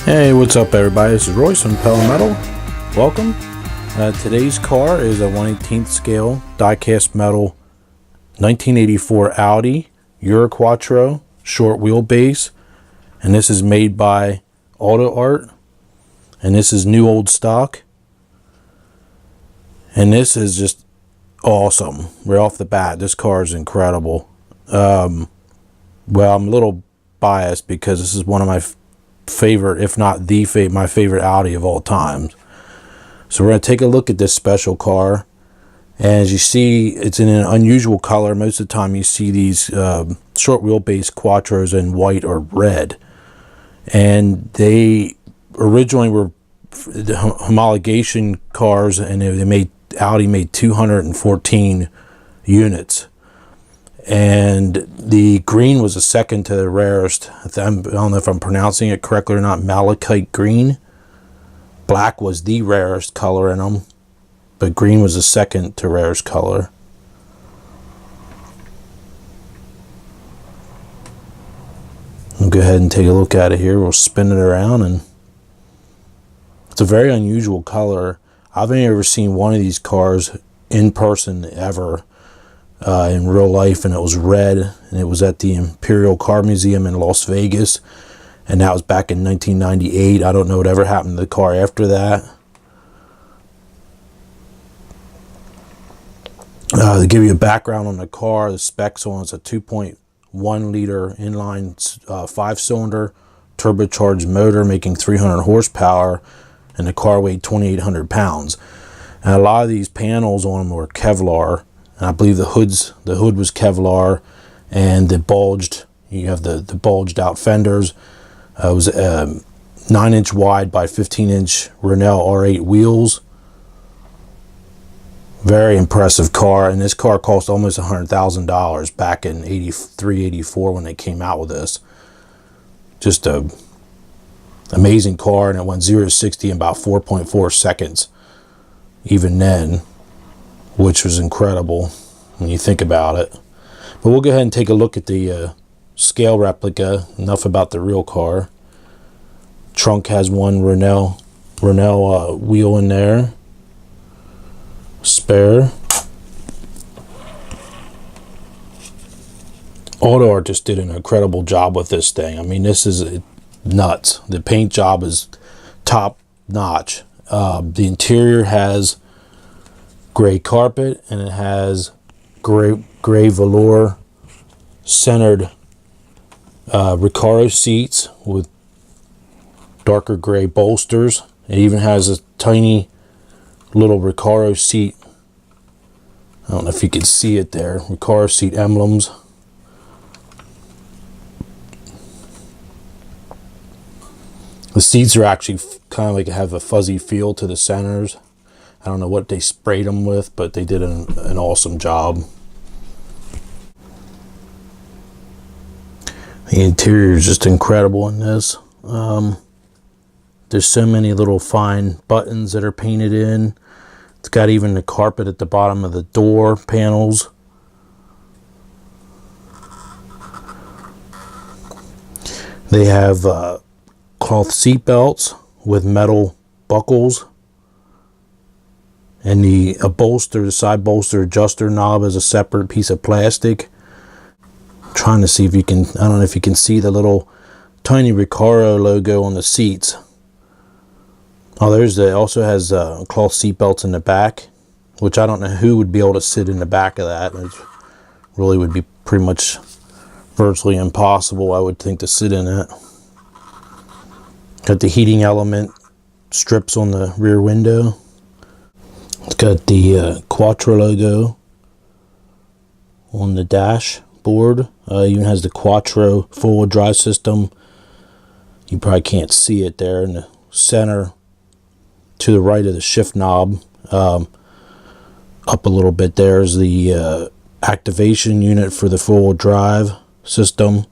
Hey, what's up everybody? This is Royce from Pelham Metal. Welcome. Today's car is a 1/18 scale die-cast metal 1984 Audi Quattro short wheelbase, and this is made by AutoArt, and this is new old stock, and this is just awesome right off the bat. This car is incredible. Well, I'm a little biased because this is one of my favorite, if not my favorite Audi of all time. So we're going to take a look at this special car, and as you see, it's in an unusual color. Most of the time you see these short wheelbase Quattros in white or red, and they originally were the homologation cars, and Audi made 214 units, and the green was the second to the rarest. I don't know if I'm pronouncing it correctly or not. Malachite green. Black was the rarest color in them, but green was the second to rarest color. We'll go ahead and take a look at it here. We'll spin it around, and it's a very unusual color. I've only ever seen one of these cars in person ever. In real life, and it was red, and it was at the Imperial Car Museum in Las Vegas, and that was back in 1998. I don't know whatever happened to the car after that. To give you a background on the car, the specs on it's a 2.1 liter inline 5-cylinder turbocharged motor making 300 horsepower, and the car weighed 2,800 pounds. And a lot of these panels on them were Kevlar. And I believe the hood was Kevlar, and you have the bulged out fenders. It was 9-inch wide by 15-inch Renault R8 wheels. Very impressive car, and this car cost almost $100,000 back in 83, 84 when they came out with this. Just a amazing car, and it went 0 to 60 in about 4.4 seconds, even then, which was incredible when you think about it. But we'll go ahead and take a look at the scale replica. Enough about the real car. Trunk has one Renault wheel in there, spare. AutoArt just did an incredible job with this thing. I mean, this is nuts. The paint job is top notch. The interior has gray carpet, and it has gray velour centered Recaro seats with darker gray bolsters. It even has a tiny little Recaro seat. I don't know if you can see it there. Recaro seat emblems. The seats are actually kind of like have a fuzzy feel to the centers. I don't know what they sprayed them with, but they did an awesome job. The interior is just incredible in this. There's so many little fine buttons that are painted in. It's got even the carpet at the bottom of the door panels. They have cloth seat belts with metal buckles. And the side bolster adjuster knob is a separate piece of plastic. I'm trying to see if you can, I don't know if you can see the little tiny Recaro logo on the seats. Oh, it also has cloth seat belts in the back, which I don't know who would be able to sit in the back of that. It really would be pretty much virtually impossible, I would think, to sit in it. Got the heating element strips on the rear window. It's got the Quattro logo on the dashboard. Even has the Quattro four-wheel drive system. You probably can't see it there in the center to the right of the shift knob. Up a little bit there is the activation unit for the four-wheel drive system.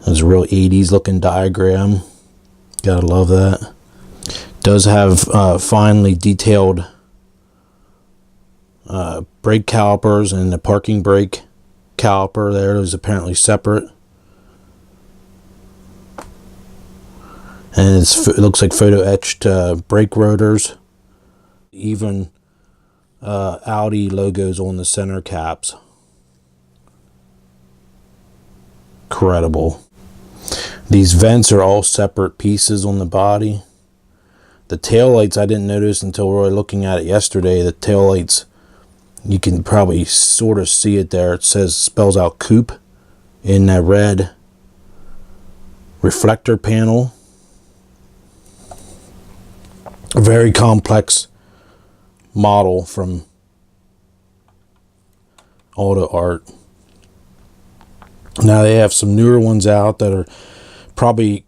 It's a real 80s looking diagram. Gotta love that. Does have finely detailed brake calipers, and the parking brake caliper there is apparently separate. And it looks like photo etched brake rotors. Even Audi logos on the center caps. Incredible. These vents are all separate pieces on the body. The taillights I didn't notice until really looking at it yesterday. The taillights, you can probably sort of see it there. It spells out coupe in that red reflector panel. A very complex model from AutoArt. Now they have some newer ones out that are probably,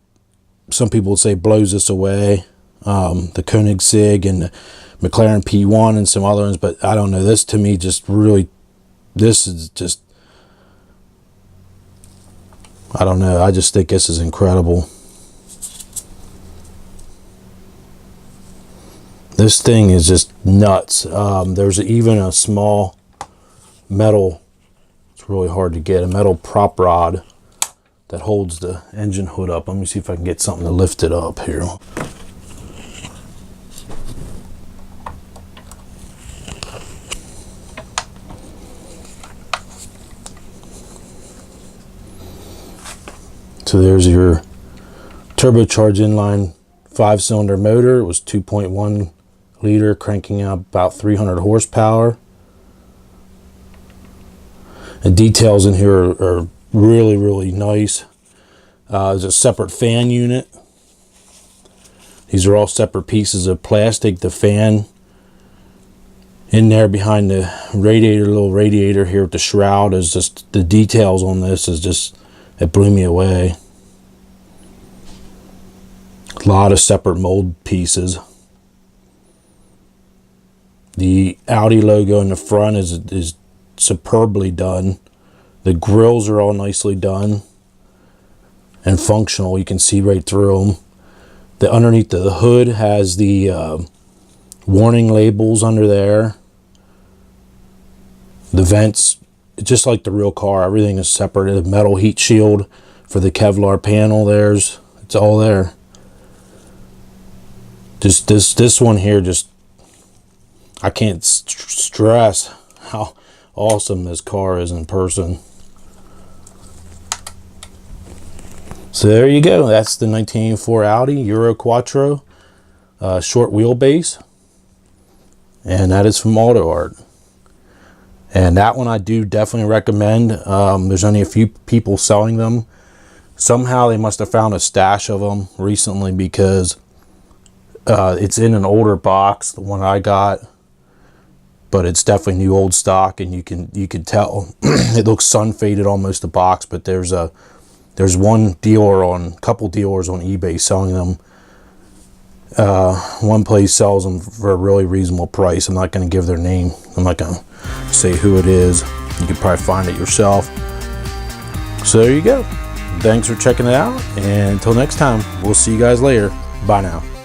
some people would say, blows this away. The Koenigsegg and the McLaren P1 and some other ones, but I don't know. This to me just really, this is just, I don't know. I just think this is incredible. This thing is just nuts. There's even a small metal, it's really hard to get, a metal prop rod that holds the engine hood up. Let me see if I can get something to lift it up here. So there's your turbocharged inline 5-cylinder motor. It was 2.1 liter, cranking out about 300 horsepower. The details in here are really, really nice. There's a separate fan unit. These are all separate pieces of plastic. The fan in there behind the radiator, little radiator here with the shroud, is just, the details on this is just, it blew me away. A lot of separate mold pieces. The Audi logo in the front is superbly done. The grills are all nicely done and functional. You can see right through them. The underneath the hood has the warning labels under there. The vents, just like the real car, everything is separate. The metal heat shield for the Kevlar panel, it's all there. Just this one here, just, I can't stress how awesome this car is in person. So there you go. That's the 1984 Audi Euro Quattro, short wheelbase, and that is from AutoArt. And that one I do definitely recommend. There's only a few people selling them. Somehow they must have found a stash of them recently, because it's in an older box, the one I got, but it's definitely new old stock, and you can tell it looks sun faded almost, the box. But there's one dealer, a couple dealers on eBay selling them. One place sells them for a really reasonable price. I'm not going to give their name. I'm not going to say who it is. You can probably find it yourself. So there you go. Thanks for checking it out, and until next time, we'll see you guys later. Bye now.